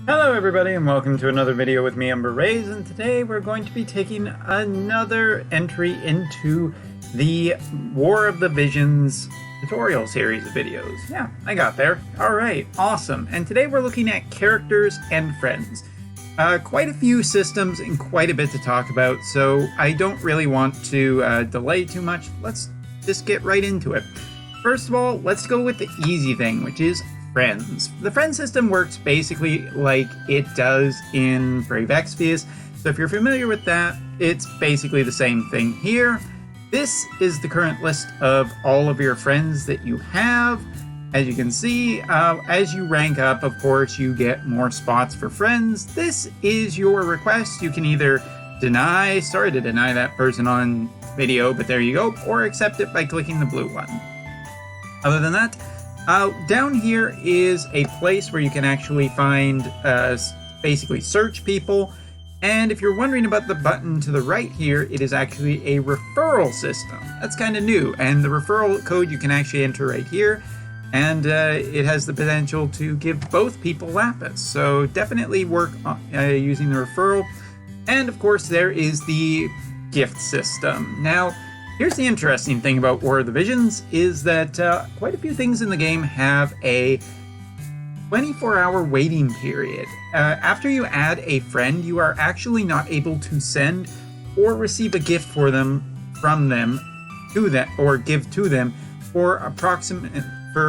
Hello everybody and welcome to another video with me, Umber Rays, and today we're going to be taking another entry into the War of the Visions tutorial series of videos. Yeah, I got there. Alright, awesome. And today we're looking at characters and friends. Quite a few systems and quite a bit to talk about, so I don't really want to delay too much. Let's just get right into it. First of all, let's go with the easy thing, which is friends. The friend system works basically like it does in Brave Exvius. So if you're familiar with that, it's basically the same thing here. This is the current list of all of your friends that you have. As you can see, as you rank up, of course, you get more spots for friends. This is your request. You can either deny, sorry to deny that person on video, but there you go, or accept it by clicking the blue one. Other than that, down here is a place where you can actually find, basically search people. And if you're wondering about the button to the right here, it is actually a referral system. That's kind of new. And the referral code you can actually enter right here. And it has the potential to give both people Lapis. So definitely work on, using the referral. And of course, there is the gift system. Now, here's the interesting thing about War of the Visions is that quite a few things in the game have a 24-hour waiting period. After you add a friend, you are actually not able to send or receive a gift for them, from them, to them, or give to them for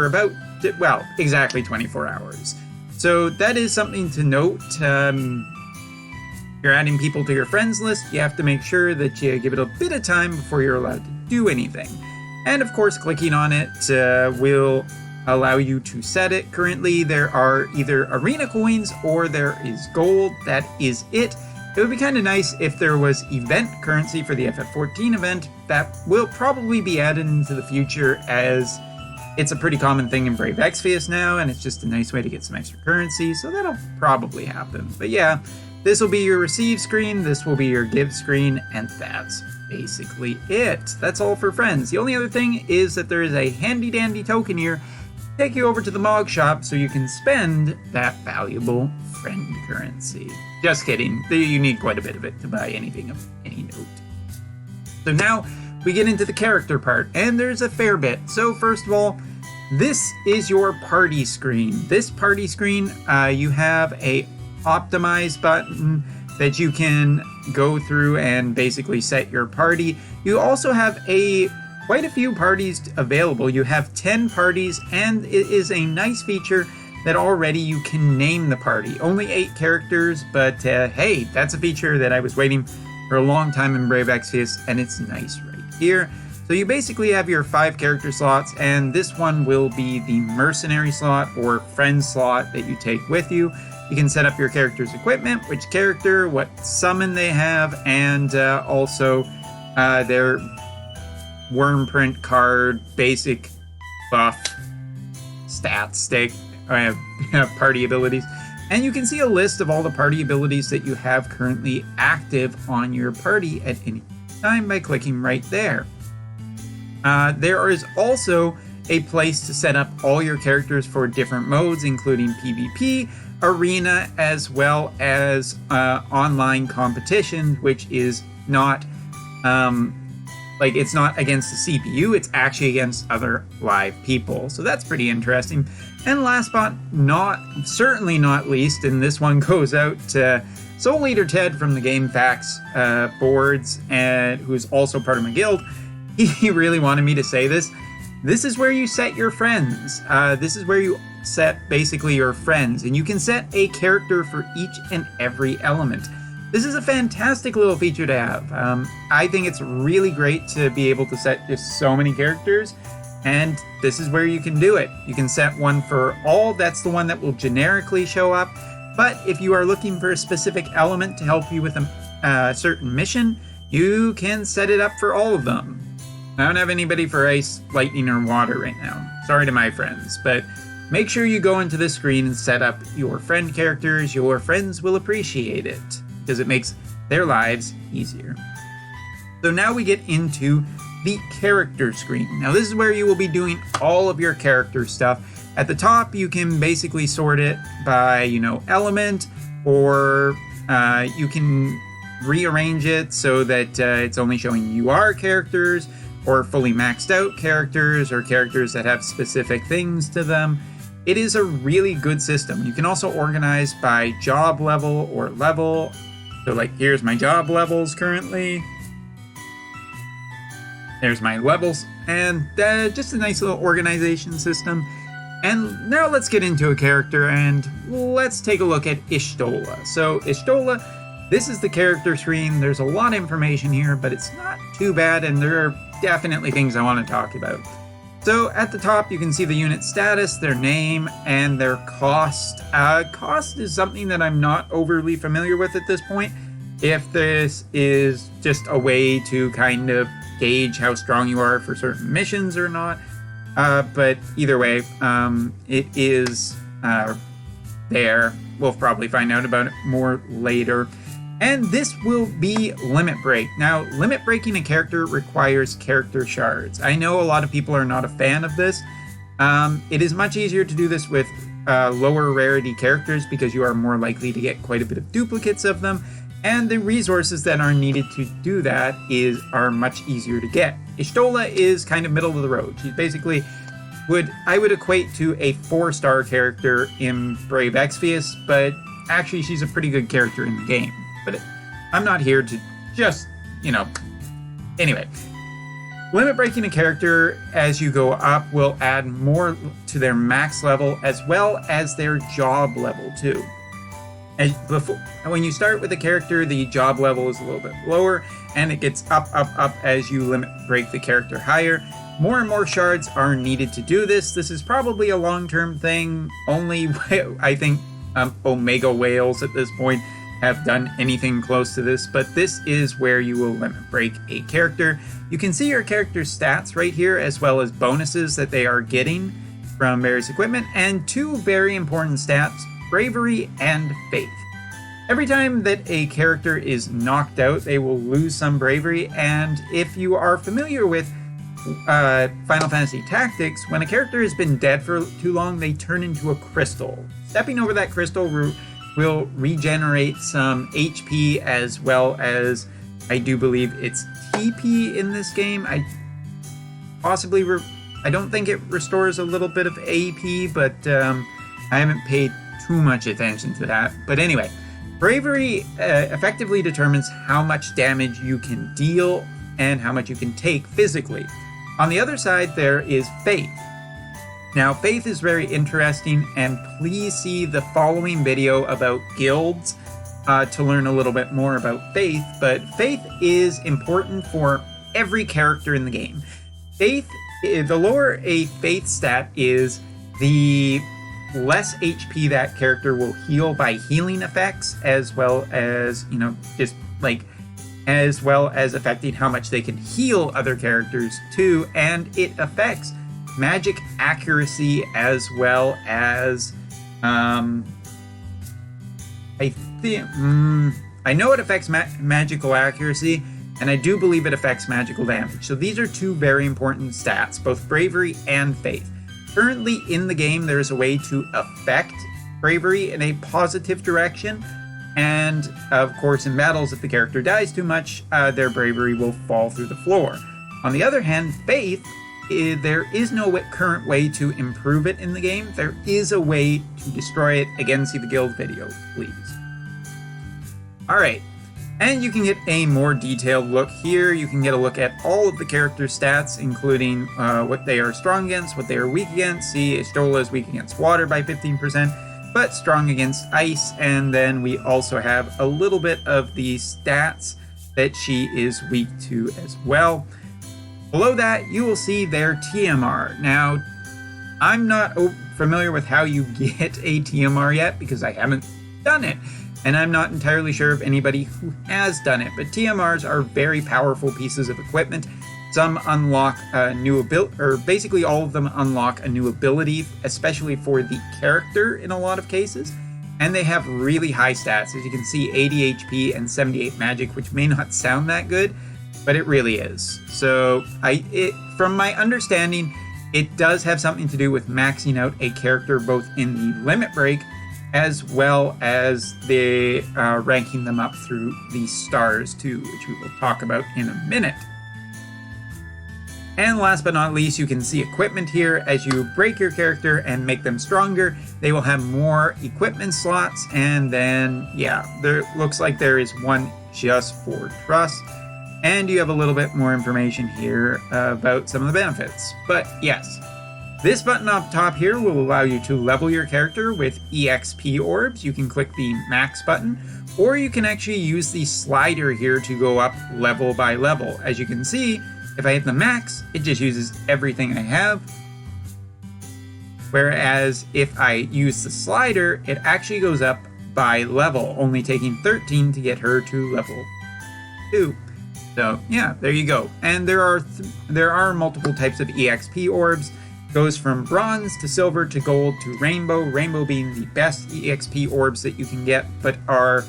about, well, exactly 24 hours. So that is something to note. You're adding people to your friends list, you have to make sure that you give it a bit of time before you're allowed to do anything. And of course, clicking on it will allow you to set it. Currently, there are either arena coins or there is gold. That is it. It would be kind of nice if there was event currency for the FF14 event. That will probably be added into the future, as it's a pretty common thing in Brave Exvius now, and it's just a nice way to get some extra currency, so that'll probably happen. But yeah, this will be your receive screen, this will be your give screen, and that's basically it. That's all for friends. The only other thing is that there is a handy dandy token here to take you over to the Mog Shop so you can spend that valuable friend currency. Just kidding, you need quite a bit of it to buy anything of any note. So now we get into the character part, and there's a fair bit. So first of all, this is your party screen. This party screen, you have a optimize button that you can go through and basically set your party. You also have quite a few parties available. You have 10 parties, and it is a nice feature that already you can name the party. Only 8 characters, but hey, that's a feature that I was waiting for a long time in Brave Exvius, and it's nice right here. So you basically have your 5 character slots, and this one will be the mercenary slot or friend slot that you take with you. You can set up your character's equipment, which character, what summon they have, and also their Wyrmprint card, basic buff, stats, stick, party abilities. And you can see a list of all the party abilities that you have currently active on your party at any time by clicking right there. There is also a place to set up all your characters for different modes, including PvP, arena, as well as online competition, which is not it's not against the CPU, it's actually against other live people. So that's pretty interesting. And last but certainly not least, and this one goes out to Soul Leader Ted from the GameFAQs boards, and who's also part of my guild. He really wanted me to say this. This is where you set your friends. This is where you set basically your friends, and you can set a character for each and every element. This is a fantastic little feature to have. I think it's really great to be able to set just so many characters, and this is where you can do it. You can set one for all, that's the one that will generically show up, but if you are looking for a specific element to help you with a certain mission, you can set it up for all of them. I don't have anybody for ice, lightning, or water right now. Sorry to my friends, but make sure you go into this screen and set up your friend characters. Your friends will appreciate it, because it makes their lives easier. So now we get into the character screen. Now this is where you will be doing all of your character stuff. At the top, you can basically sort it by, element, or you can rearrange it so that it's only showing UR characters, or fully maxed out characters, or characters that have specific things to them. It is a really good system. You can also organize by job level or level. So like, here's my job levels currently. There's my levels, and just a nice little organization system. And now let's get into a character, and let's take a look at Y'shtola. So Y'shtola, this is the character screen. There's a lot of information here, but it's not too bad, and there are definitely things I want to talk about. So at the top, you can see the unit status, their name, and their cost. Cost is something that I'm not overly familiar with at this point. If this is just a way to kind of gauge how strong you are for certain missions or not. But either way, it is there. We'll probably find out about it more later. And this will be Limit Break. Now, limit breaking a character requires character shards. I know a lot of people are not a fan of this. It is much easier to do this with lower rarity characters because you are more likely to get quite a bit of duplicates of them. And the resources that are needed to do that are much easier to get. Y'shtola is kind of middle of the road. She's basically I would equate to a 4-star character in Brave Exvius, but actually she's a pretty good character in the game. But I'm not here to just, Anyway, limit breaking a character as you go up will add more to their max level as well as their job level too. When you start with a character, the job level is a little bit lower, and it gets up as you limit break the character higher. More and more shards are needed to do this. This is probably a long-term thing. Only, I think, Omega Whales at this point have done anything close to this, but this is where you will limit break a character. You can see your character's stats right here, as well as bonuses that they are getting from various equipment, and 2 very important stats: bravery and faith. Every time that a character is knocked out, they will lose some bravery, and if you are familiar with Final Fantasy Tactics, when a character has been dead for too long, they turn into a crystal. Stepping over that crystal will regenerate some HP, as well as, I do believe it's TP in this game. I don't think it restores a little bit of AP, but I haven't paid too much attention to that. But anyway, bravery effectively determines how much damage you can deal and how much you can take physically. On the other side, there is faith. Now, faith is very interesting, and please see the following video about guilds to learn a little bit more about faith. But faith is important for every character in the game. Faith, the lower a faith stat is, the less HP that character will heal by healing effects, as well as, as well as affecting how much they can heal other characters too, and it affects magic accuracy as well as, I know it affects magical accuracy, and I do believe it affects magical damage. So these are 2 very important stats, both bravery and faith. Currently in the game, there's a way to affect bravery in a positive direction. And of course, in battles, if the character dies too much, their bravery will fall through the floor. On the other hand, faith, there is no current way to improve it in the game. There is a way to destroy it. Again, see the guild video, please. Alright, and you can get a more detailed look here. You can get a look at all of the character stats, including what they are strong against, what they are weak against. See, Y'shtola is weak against water by 15%, but strong against ice. And then we also have a little bit of the stats that she is weak to as well. Below that, you will see their TMR. Now, I'm not familiar with how you get a TMR yet because I haven't done it. And I'm not entirely sure of anybody who has done it, but TMRs are very powerful pieces of equipment. Some unlock a new ability, or basically all of them unlock a new ability, especially for the character in a lot of cases. And they have really high stats. As you can see, 80 HP and 78 magic, which may not sound that good, but it really is. So from my understanding, it does have something to do with maxing out a character both in the limit break as well as the ranking them up through the stars too, which we will talk about in a minute. And last but not least, you can see equipment here. As you break your character and make them stronger, they will have more equipment slots. And then, yeah, there looks like there is one just for trust. And you have a little bit more information here about some of the benefits. But yes, this button up top here will allow you to level your character with EXP orbs. You can click the max button, or you can actually use the slider here to go up level by level. As you can see, if I hit the max, it just uses everything I have. Whereas if I use the slider, it actually goes up by level, only taking 13 to get her to level 2. So yeah, there you go. And there are multiple types of EXP orbs. Goes from bronze to silver to gold to rainbow. Rainbow being the best EXP orbs that you can get, but are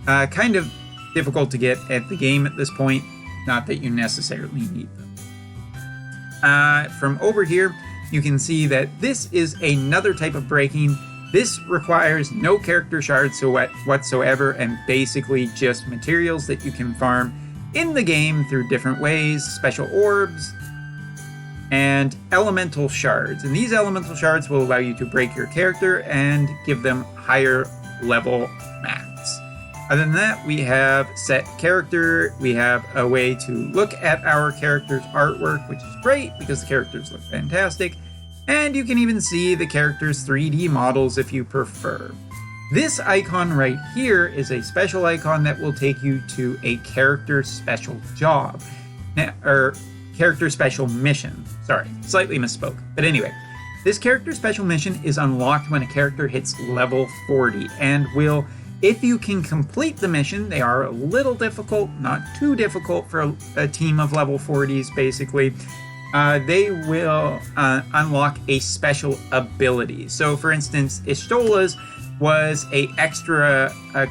kind of difficult to get at the game at this point. Not that you necessarily need them. From over here, you can see that this is another type of breaking. This requires no character shards whatsoever, and basically just materials that you can farm in the game through different ways, special orbs, and elemental shards. And these elemental shards will allow you to break your character and give them higher level max. Other than that, we have set character. We have a way to look at our character's artwork, which is great because the characters look fantastic. And you can even see the character's 3D models if you prefer. This icon right here is a special icon that will take you to a character special job. Or character special mission. Sorry, slightly misspoke. But anyway, this character special mission is unlocked when a character hits level 40 and will, if you can complete the mission, they are a little difficult, not too difficult for a team of level 40s basically, they will unlock a special ability. So for instance, Y'shtola's was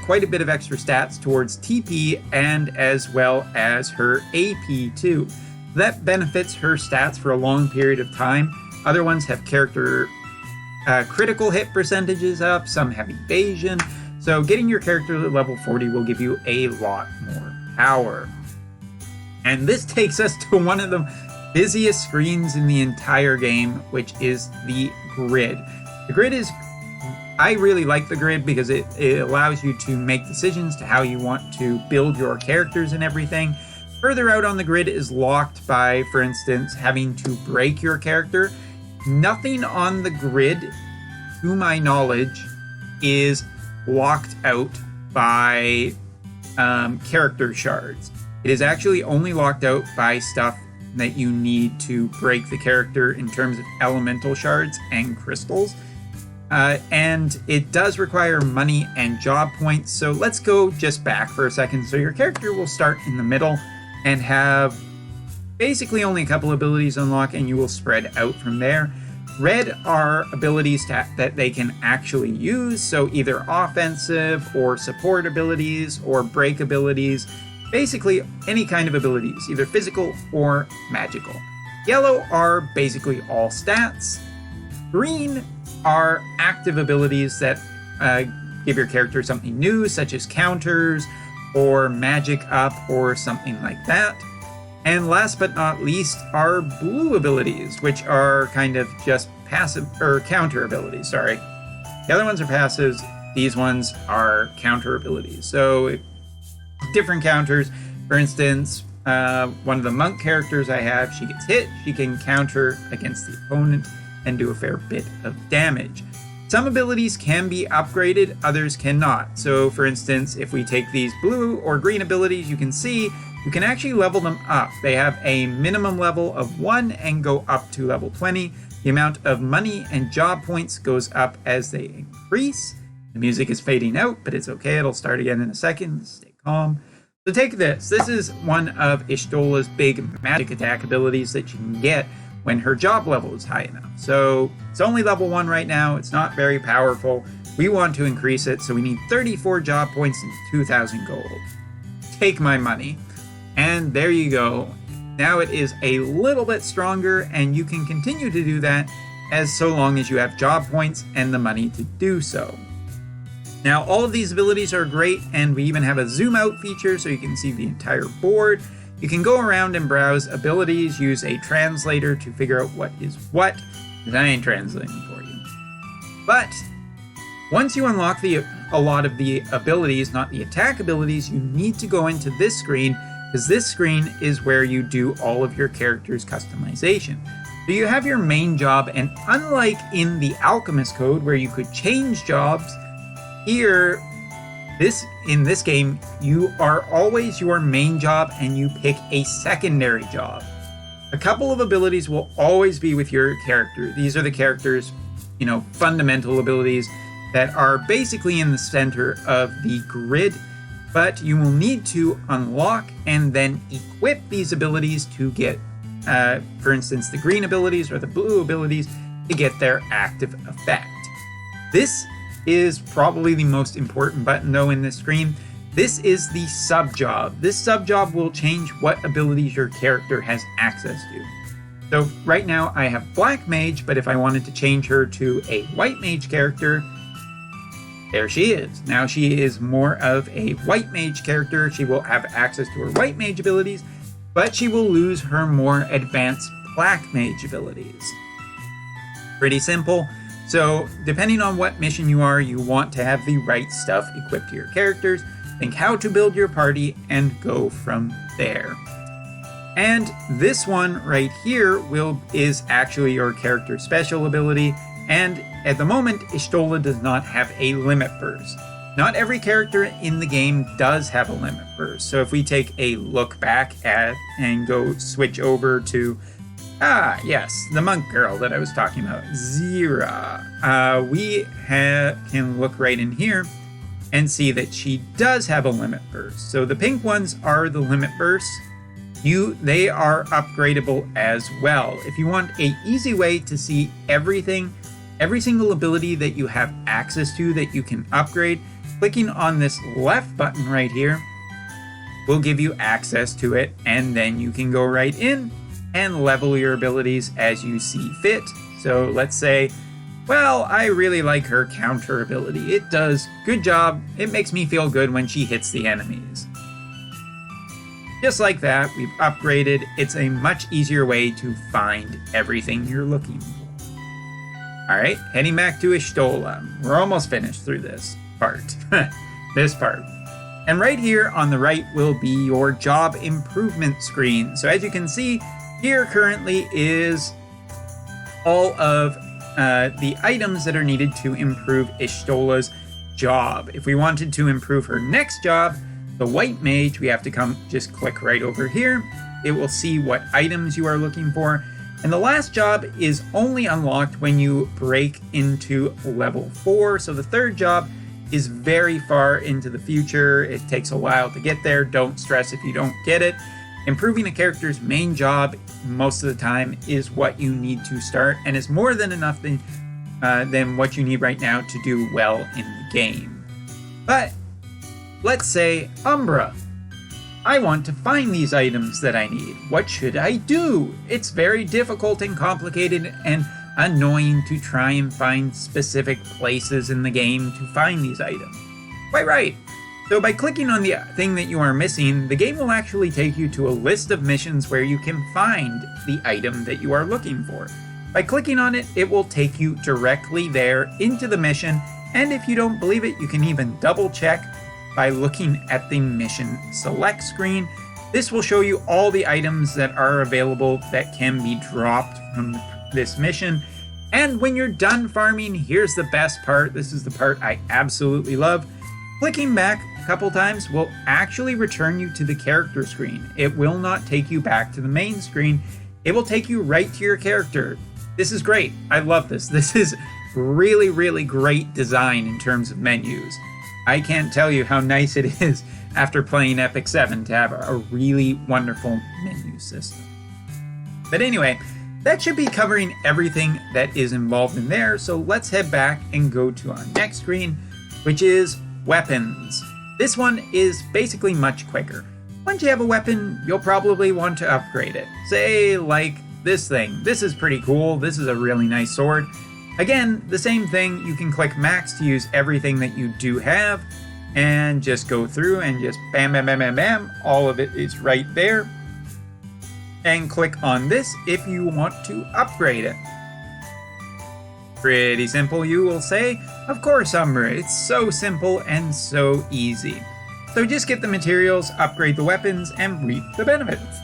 quite a bit of extra stats towards TP and as well as her AP too. That benefits her stats for a long period of time. Other ones have character critical hit percentages up, some have evasion. So getting your character to level 40 will give you a lot more power. And this takes us to one of the busiest screens in the entire game, which is the grid. The grid is, I really like the grid because it allows you to make decisions to how you want to build your characters and everything. Further out on the grid is locked by, for instance, having to break your character. Nothing on the grid, to my knowledge, is locked out by character shards. It is actually only locked out by stuff that you need to break the character in terms of elemental shards and crystals. And it does require money and job points. So let's go just back for a second. So your character will start in the middle and have basically only a couple abilities unlock, and you will spread out from there. Red are abilities that they can actually use, so either offensive or support abilities or break abilities, basically any kind of abilities, either physical or magical. Yellow are basically all stats. Green are active abilities that give your character something new, such as counters or magic up or something like that. And last but not least are blue abilities, which are kind of just passive or counter abilities, sorry. The other ones are passives, these ones are counter abilities. So different counters, for instance, one of the monk characters I have, she gets hit, she can counter against the opponent and do a fair bit of damage. Some abilities can be upgraded, others cannot. So for instance, if we take these blue or green abilities, you can see you can actually level them up. They have a minimum level of 1 and go up to level 20. The amount of money and job points goes up as they increase. The music is fading out, but it's okay. It'll start again in a second. Stay calm. So take this. This is one of Y'shtola's big magic attack abilities that you can get when her job level is high enough. So it's only level 1 right now. It's not very powerful. We want to increase it, so we need 34 job points and 2,000 gold. Take my money. And there you go. Now it is a little bit stronger, and you can continue to do that as so long as you have job points and the money to do so. Now, all of these abilities are great, and we even have a zoom out feature so you can see the entire board. You can go around and browse abilities, use a translator to figure out what is what, because I ain't translating for you. But once you unlock a lot of the abilities, not the attack abilities, you need to go into this screen, because this screen is where you do all of your character's customization. So you have your main job, and unlike in the Alchemist Code where you could change jobs, here, in this game, you are always your main job and you pick a secondary job. A couple of abilities will always be with your character. These are the character's, fundamental abilities that are basically in the center of the grid, but you will need to unlock and then equip these abilities to get, for instance, the green abilities or the blue abilities to get their active effect. This is probably the most important button though in this screen. This is the sub job. This sub job will change what abilities your character has access to. So right now I have Black Mage, but if I wanted to change her to a White Mage character, there she is. Now she is more of a White Mage character. She will have access to her White Mage abilities, but she will lose her more advanced Black Mage abilities. Pretty simple. So depending on what mission you are, you want to have the right stuff equipped to your characters, think how to build your party, and go from there. And this one right here is actually your character's special ability, and at the moment, Y'shtola does not have a limit burst. Not every character in the game does have a limit burst, so if we take a look back at and go switch over to yes, the monk girl that I was talking about, Zira. We can look right in here and see that she does have a limit burst. So the pink ones are the limit bursts. They are upgradable as well. If you want an easy way to see everything, every single ability that you have access to that you can upgrade, clicking on this left button right here will give you access to it, and then you can go right in and level your abilities as you see fit. So let's say, well, I really like her counter ability. It does good job. It makes me feel good when she hits the enemies. Just like that, we've upgraded. It's a much easier way to find everything you're looking for. All right, heading back to Y'shtola. We're almost finished through this part. This part. And right here on the right will be your job improvement screen. So as you can see, here currently is all of the items that are needed to improve Y'shtola's job. If we wanted to improve her next job, the White Mage, we have to just click right over here. It will see what items you are looking for. And the last job is only unlocked when you break into level 4. So the third job is very far into the future. It takes a while to get there. Don't stress if you don't get it. Improving a character's main job most of the time is what you need to start, and is more than enough than what you need right now to do well in the game. But let's say, Umbra, I want to find these items that I need. What should I do? It's very difficult and complicated and annoying to try and find specific places in the game to find these items. Quite right. So by clicking on the thing that you are missing, the game will actually take you to a list of missions where you can find the item that you are looking for. By clicking on it, it will take you directly there into the mission, and if you don't believe it, you can even double check by looking at the mission select screen. This will show you all the items that are available that can be dropped from this mission. And when you're done farming, here's the best part. This is the part I absolutely love. Clicking back a couple times will actually return you to the character screen. It will not take you back to the main screen. It will take you right to your character. This is great. I love this. This is really, really great design in terms of menus. I can't tell you how nice it is after playing Epic 7 to have a really wonderful menu system. But anyway, that should be covering everything that is involved in there. So let's head back and go to our next screen, which is weapons. This one is basically much quicker. once you have a weapon, you'll probably want to upgrade it. Say like this thing. This is pretty cool. This is a really nice sword. Again, the same thing. You can click max to use everything that you do have and just go through and just bam, bam, bam, bam, bam. All of it is right there. And click on this if you want to upgrade it. Pretty simple, you will say. Of course, Umbra. It's so simple and so easy. So just get the materials, upgrade the weapons, and reap the benefits.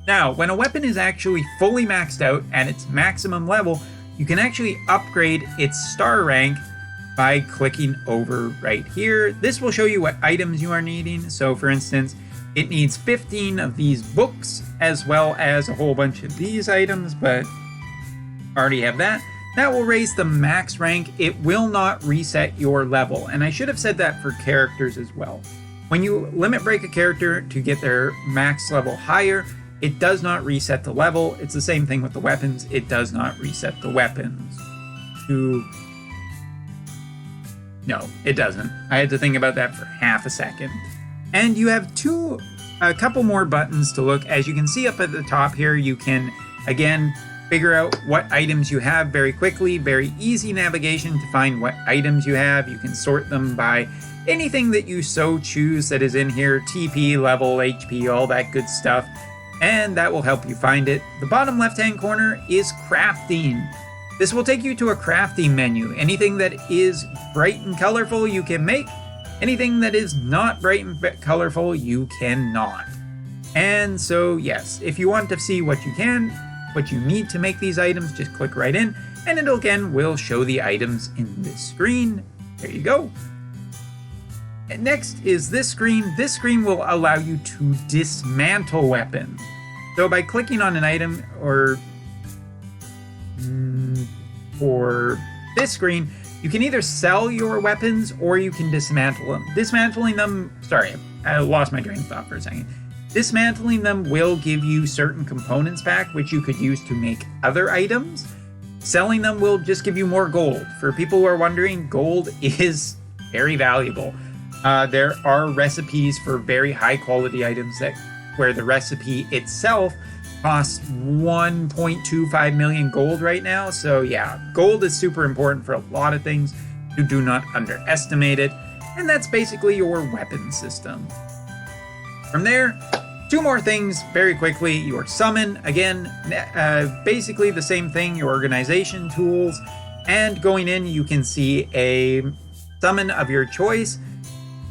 Now, when a weapon is actually fully maxed out at its maximum level, you can actually upgrade its star rank by clicking over right here. This will show you what items you are needing. So for instance, it needs 15 of these books as well as a whole bunch of these items, but already have that. That will raise the max rank. It will not reset your level. And I should have said that for characters as well. When you limit break a character to get their max level higher, it does not reset the level. It's the same thing with the weapons. It does not reset the weapons. No, it doesn't. I had to think about that for half a second. And you have a couple more buttons to look. As you can see up at the top here, you can, again, figure out what items you have very quickly. Very easy navigation to find what items you have. You can sort them by anything that you so choose that is in here. TP, level, HP, all that good stuff. And that will help you find it. The bottom left-hand corner is crafting. This will take you to a crafting menu. Anything that is bright and colorful you can make. Anything that is not bright and colorful you cannot. And so yes, if you want to see what you need to make these items, just click right in and it again will show the items in this screen. There you go. And next is this screen. This screen will allow you to dismantle weapons. So by clicking on an item or for this screen, you can either sell your weapons or you can dismantle them. Dismantling them, sorry, I lost my train of thought for a second. Dismantling them will give you certain components back, which you could use to make other items. Selling them will just give you more gold. For people who are wondering, gold is very valuable. There are recipes for very high quality items where the recipe itself costs 1.25 million gold right now. So yeah, gold is super important for a lot of things. You do not underestimate it. And that's basically your weapon system. From there, two more things very quickly. Your summon, again, basically the same thing, your organization tools. And going in, you can see a summon of your choice.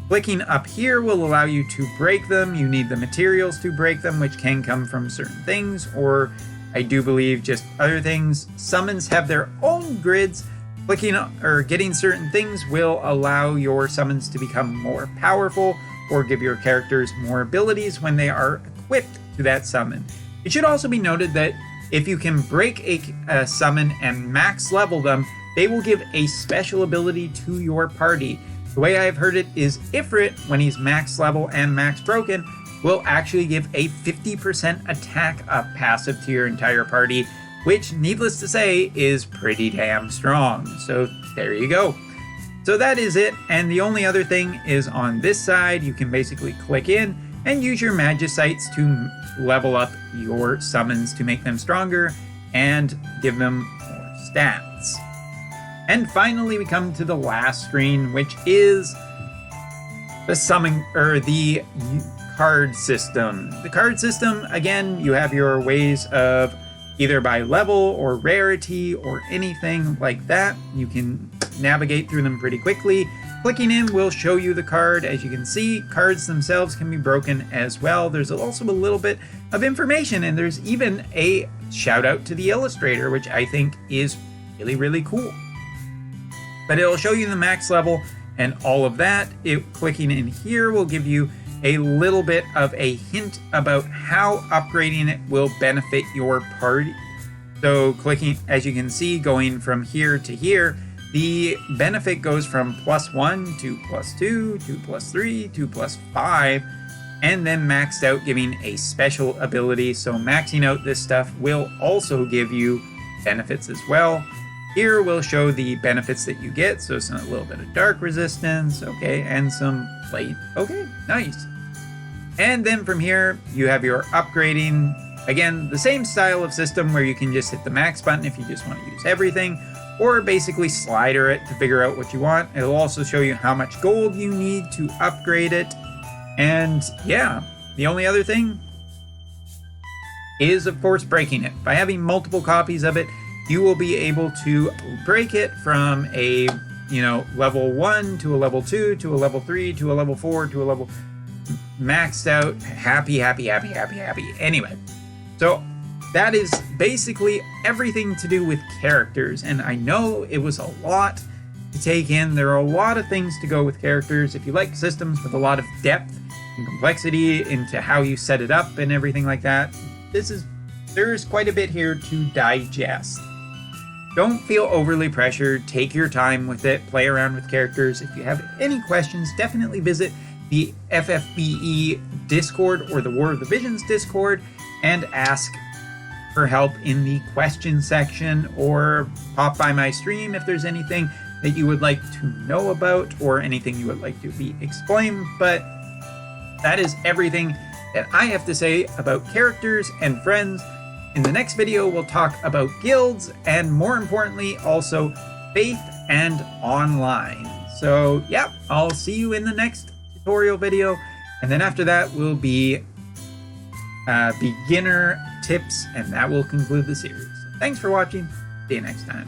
Clicking up here will allow you to break them. You need the materials to break them, which can come from certain things, or I do believe just other things. Summons have their own grids. Clicking or getting certain things will allow your summons to become more powerful or give your characters more abilities when they are equipped to that summon. It should also be noted that if you can break a summon and max level them, they will give a special ability to your party. The way I've heard it is Ifrit, when he's max level and max broken, will actually give a 50% attack up passive to your entire party, which, needless to say, is pretty damn strong. So there you go. So that is it, and the only other thing is on this side. You can basically click in and use your Magicites to level up your summons to make them stronger and give them more stats. And finally, we come to the last screen, which is the the card system. The card system, again, you have your ways of either by level or rarity or anything like that. You can navigate through them pretty quickly. Clicking in will show you the card. As you can see, cards themselves can be broken as well. There's also a little bit of information, and there's even a shout out to the illustrator, which I think is really, really cool. But it'll show you the max level and all of that. Clicking in here will give you a little bit of a hint about how upgrading it will benefit your party. So clicking, as you can see, going from here to here, the benefit goes from +1 to +2 to +3 to +5, and then maxed out, giving a special ability. So maxing out this stuff will also give you benefits as well. Here will show the benefits that you get. So it's a little bit of dark resistance, okay, and some light. Okay, nice. And then from here, you have your upgrading. Again, the same style of system where you can just hit the max button if you just want to use everything, or basically slider it to figure out what you want. It'll also show you how much gold you need to upgrade it. And yeah, the only other thing is, of course, breaking it. By having multiple copies of it, you will be able to break it from a, level 1 to a level 2 to a level 3 to a level 4 to a level maxed out. Happy. Anyway, so that is basically everything to do with characters. And I know it was a lot to take in. There are a lot of things to go with characters. If you like systems with a lot of depth and complexity into how you set it up and everything like that, there's quite a bit here to digest. Don't feel overly pressured. Take your time with it. Play around with characters. If you have any questions, definitely visit the FFBE Discord or the War of the Visions Discord and ask for help in the question section, or pop by my stream if there's anything that you would like to know about or anything you would like to be explained. But that is everything that I have to say about characters and friends. In the next video, we'll talk about guilds and, more importantly, also faith and online. So yeah, I'll see you in the next tutorial video, and then after that will be beginner tips, and that will conclude the series. So thanks for watching. See you next time.